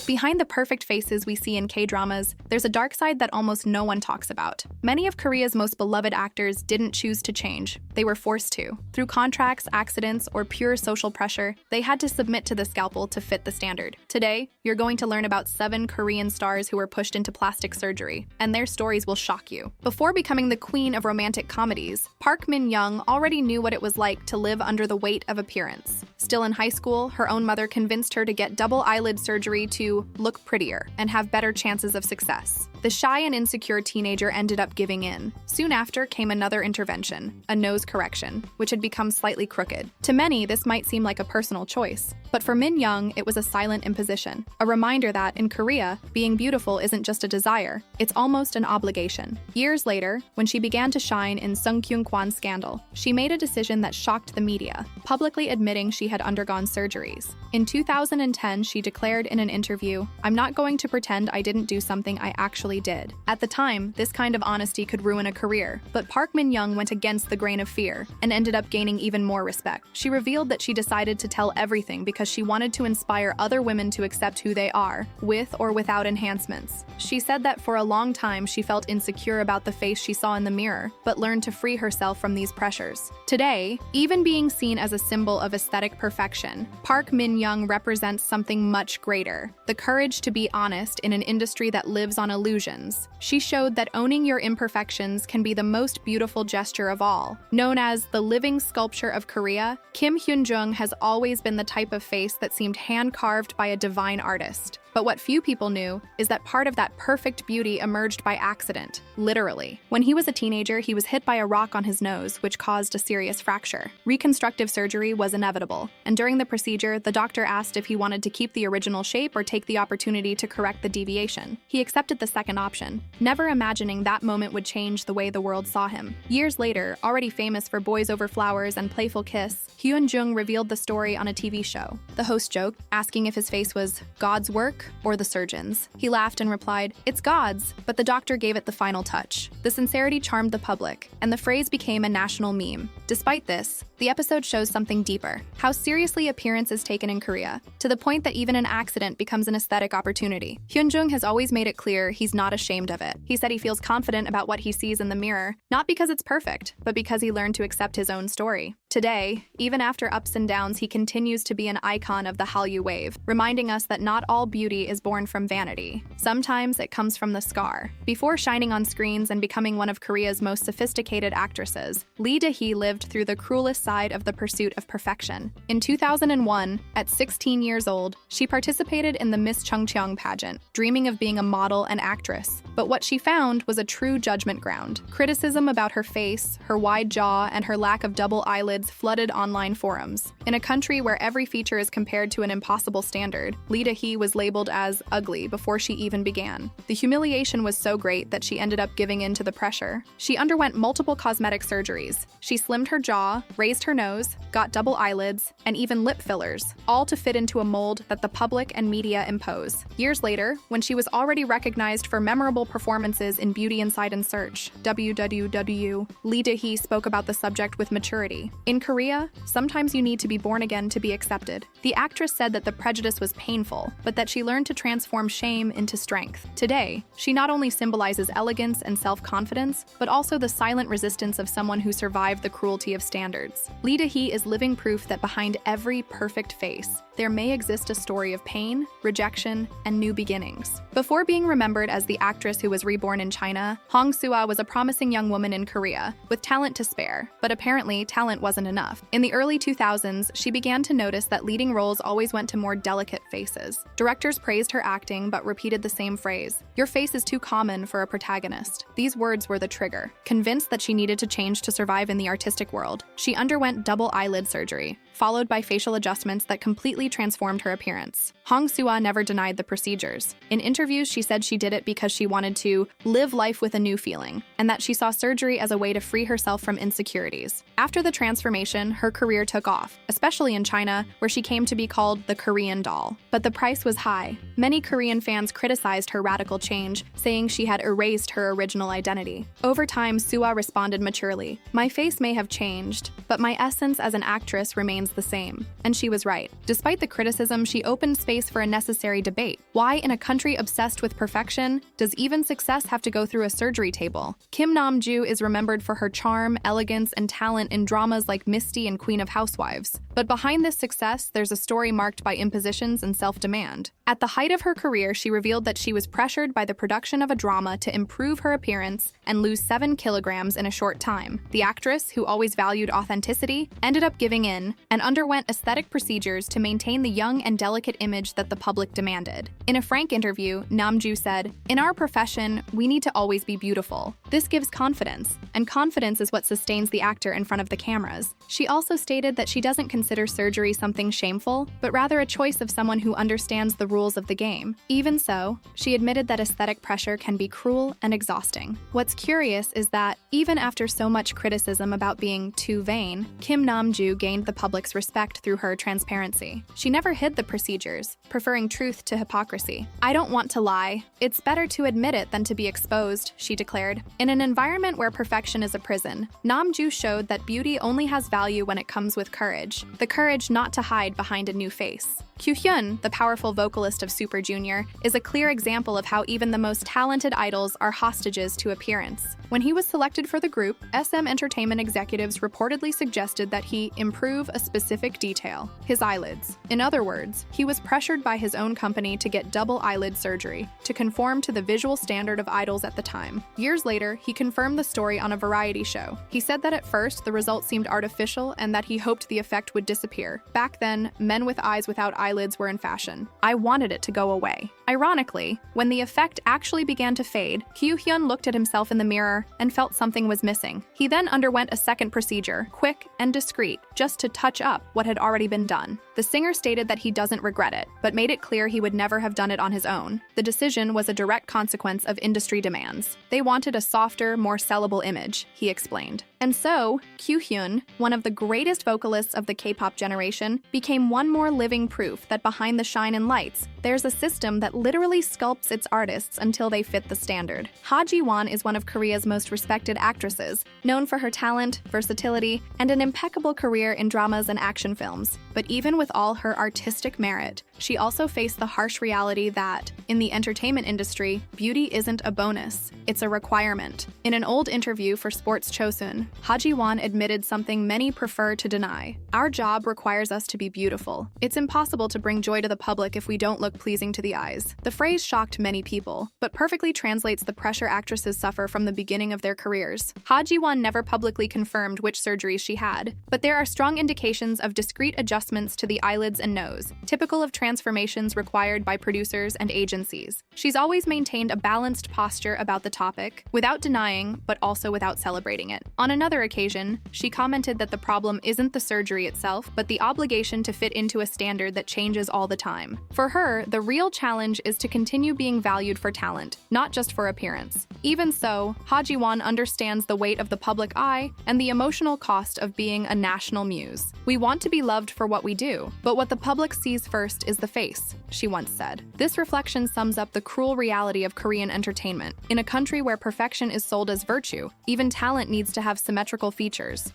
Behind the perfect faces we see in K-dramas, there's a dark side that almost no one talks about. Many of Korea's most beloved actors didn't choose to change. They were forced to. Through contracts, accidents, or pure social pressure, they had to submit to the scalpel to fit the standard. Today, you're going to learn about 7 Korean stars who were pushed into plastic surgery, and their stories will shock you. Before becoming the queen of romantic comedies, Park Min-young already knew what it was like to live under the weight of appearance. Still in high school, her own mother convinced her to get double eyelid surgery to look prettier and have better chances of success. The shy and insecure teenager ended up giving in. Soon after came another intervention, a nose correction, which had become slightly crooked. To many, this might seem like a personal choice, but for Min-young, it was a silent imposition, a reminder that, in Korea, being beautiful isn't just a desire, it's almost an obligation. Years later, when she began to shine in Sung Kyung-kwan's scandal, she made a decision that shocked the media, publicly admitting she had undergone surgeries. In 2010, she declared in an interview, "I'm not going to pretend I didn't do something I actually did." At the time, this kind of honesty could ruin a career, but Park Min-young went against the grain of fear and ended up gaining even more respect. She revealed that she decided to tell everything because she wanted to inspire other women to accept who they are, with or without enhancements. She said that for a long time she felt insecure about the face she saw in the mirror, but learned to free herself from these pressures. Today, even being seen as a symbol of aesthetic perfection, Park Min-young represents something much greater: the courage to be honest in an industry that lives on illusions. She showed that owning your imperfections can be the most beautiful gesture of all. Known as the living sculpture of Korea, Hyun-joong has always been the type of face that seemed hand-carved by a divine artist. But what few people knew is that part of that perfect beauty emerged by accident, literally. When he was a teenager, he was hit by a rock on his nose, which caused a serious fracture. Reconstructive surgery was inevitable, and during the procedure, the doctor asked if he wanted to keep the original shape or take the opportunity to correct the deviation. He accepted the second option, never imagining that moment would change the way the world saw him. Years later, already famous for Boys Over Flowers and Playful Kiss, Hyun-joong revealed the story on a TV show. The host joked, asking if his face was God's work or the surgeon's. He laughed and replied, "It's God's," but the doctor gave it the final touch. The sincerity charmed the public, and the phrase became a national meme. Despite this, the episode shows something deeper: how seriously appearance is taken in Korea, to the point that even an accident becomes an aesthetic opportunity. Hyun-joong has always made it clear he's not ashamed of it. He said he feels confident about what he sees in the mirror, not because it's perfect, but because he learned to accept his own story. Today, even after ups and downs, he continues to be an icon of the Hallyu wave, reminding us that not all beauty is born from vanity. Sometimes it comes from the scar. Before shining on screens and becoming one of Korea's most sophisticated actresses, Da-hee lived through the cruelest side of the pursuit of perfection. In 2001, at 16 years old, she participated in the Miss Chungcheong pageant, dreaming of being a model and actress. But what she found was a true judgment ground. Criticism about her face, her wide jaw, and her lack of double eyelids flooded online forums. In a country where every feature is compared to an impossible standard, Da-hee was labeled as ugly before she even began. The humiliation was so great that she ended up giving in to the pressure. She underwent multiple cosmetic surgeries. She slimmed her jaw, raised her nose, got double eyelids, and even lip fillers, all to fit into a mold that the public and media impose. Years later, when she was already recognized for memorable performances in Beauty Inside and Search, WWW, Da-hee spoke about the subject with maturity. In Korea, sometimes you need to be born again to be accepted. The actress said that the prejudice was painful, but that she learned to transform shame into strength. Today, she not only symbolizes elegance and self-confidence, but also the silent resistance of someone who survived the cruelty of standards. Da-hee is living proof that behind every perfect face, there may exist a story of pain, rejection, and new beginnings. Before being remembered as the actress who was reborn in China, Soo-ah was a promising young woman in Korea, with talent to spare, but apparently talent wasn't enough. In the early 2000s, she began to notice that leading roles always went to more delicate faces. Directors praised her acting but repeated the same phrase, "Your face is too common for a protagonist." These words were the trigger. Convinced that she needed to change to survive in the artistic world, she underwent double eyelid surgery, followed by facial adjustments that completely transformed her appearance. Soo-ah never denied the procedures. In interviews, she said she did it because she wanted to live life with a new feeling, and that she saw surgery as a way to free herself from insecurities. After the transformation, her career took off, especially in China, where she came to be called the Korean doll. But the price was high. Many Korean fans criticized her radical change, saying she had erased her original identity. Over time, Soo-ah responded maturely, "My face may have changed, but my essence as an actress remains the same." And she was right. Despite the criticism, she opened space for a necessary debate. Why, in a country obsessed with perfection, does even success have to go through a surgery table? Nam-joo is remembered for her charm, elegance, and talent in dramas like Misty and Queen of Housewives. But behind this success, there's a story marked by impositions and self-demand. At the height of her career, she revealed that she was pressured by the production of a drama to improve her appearance and lose 7 kilograms in a short time. The actress, who always valued authenticity, ended up giving in and underwent aesthetic procedures to maintain the young and delicate image that the public demanded. In a frank interview, Nam-joo said, "In our profession, we need to always be beautiful. This gives confidence, and confidence is what sustains the actor in front of the cameras." She also stated that she doesn't consider surgery something shameful, but rather a choice of someone who understands the rules of the game. Even so, she admitted that aesthetic pressure can be cruel and exhausting. What's curious is that, even after so much criticism about being too vain, Nam-joo gained the public's respect through her transparency. She never hid the procedures, preferring truth to hypocrisy. "I don't want to lie. It's better to admit it than to be exposed," she declared. In an environment where perfection is a prison, Nam-joo showed that beauty only has value when it comes with courage, the courage not to hide behind a new face. Kyuhyun, the powerful vocalist of Super Junior, is a clear example of how even the most talented idols are hostages to appearance. When he was selected for the group, SM Entertainment executives reportedly suggested that he improve a specific detail: his eyelids. In other words, he was pressured by his own company to get double eyelid surgery to conform to the visual standard of idols at the time. Years later, he confirmed the story on a variety show. He said that at first, the results seemed artificial and that he hoped the effect would disappear. Back then, men with eyes without eyelids were in fashion. "I wanted it to go away." Ironically, when the effect actually began to fade, Kyuhyun looked at himself in the mirror and felt something was missing. He then underwent a second procedure, quick and discreet, just to touch up what had already been done. The singer stated that he doesn't regret it, but made it clear he would never have done it on his own. The decision was a direct consequence of industry demands. They wanted a softer, more sellable image, he explained. And so, Kyuhyun, one of the greatest vocalists of the K-pop generation, became one more living proof that behind the shine and lights, there's a system that literally sculpts its artists until they fit the standard. Ha Ji-won is one of Korea's most respected actresses, known for her talent, versatility, and an impeccable career in dramas and action films. But even with all her artistic merit, she also faced the harsh reality that, in the entertainment industry, beauty isn't a bonus, it's a requirement. In an old interview for Sports Chosun, Ha Ji-won admitted something many prefer to deny: "Our job requires us to be beautiful. It's impossible to bring joy to the public if we don't look pleasing to the eyes." The phrase shocked many people, but perfectly translates the pressure actresses suffer from the beginning of their careers. Ha Ji-won never publicly confirmed which surgeries she had, but there are strong indications of discrete adjustments to the eyelids and nose, typical of transformations required by producers and agencies. She's always maintained a balanced posture about the topic, without denying, but also without celebrating it. On another occasion, she commented that the problem isn't the surgery itself, but the obligation to fit into a standard that changes all the time. For her, the real challenge is to continue being valued for talent, not just for appearance. Even so, Ha Ji-won understands the weight of the public eye and the emotional cost of being a national muse. "We want to be loved for what we do, but what the public sees first is the face," she once said. This reflection sums up the cruel reality of Korean entertainment. In a country where perfection is sold as virtue, even talent needs to have symmetrical features.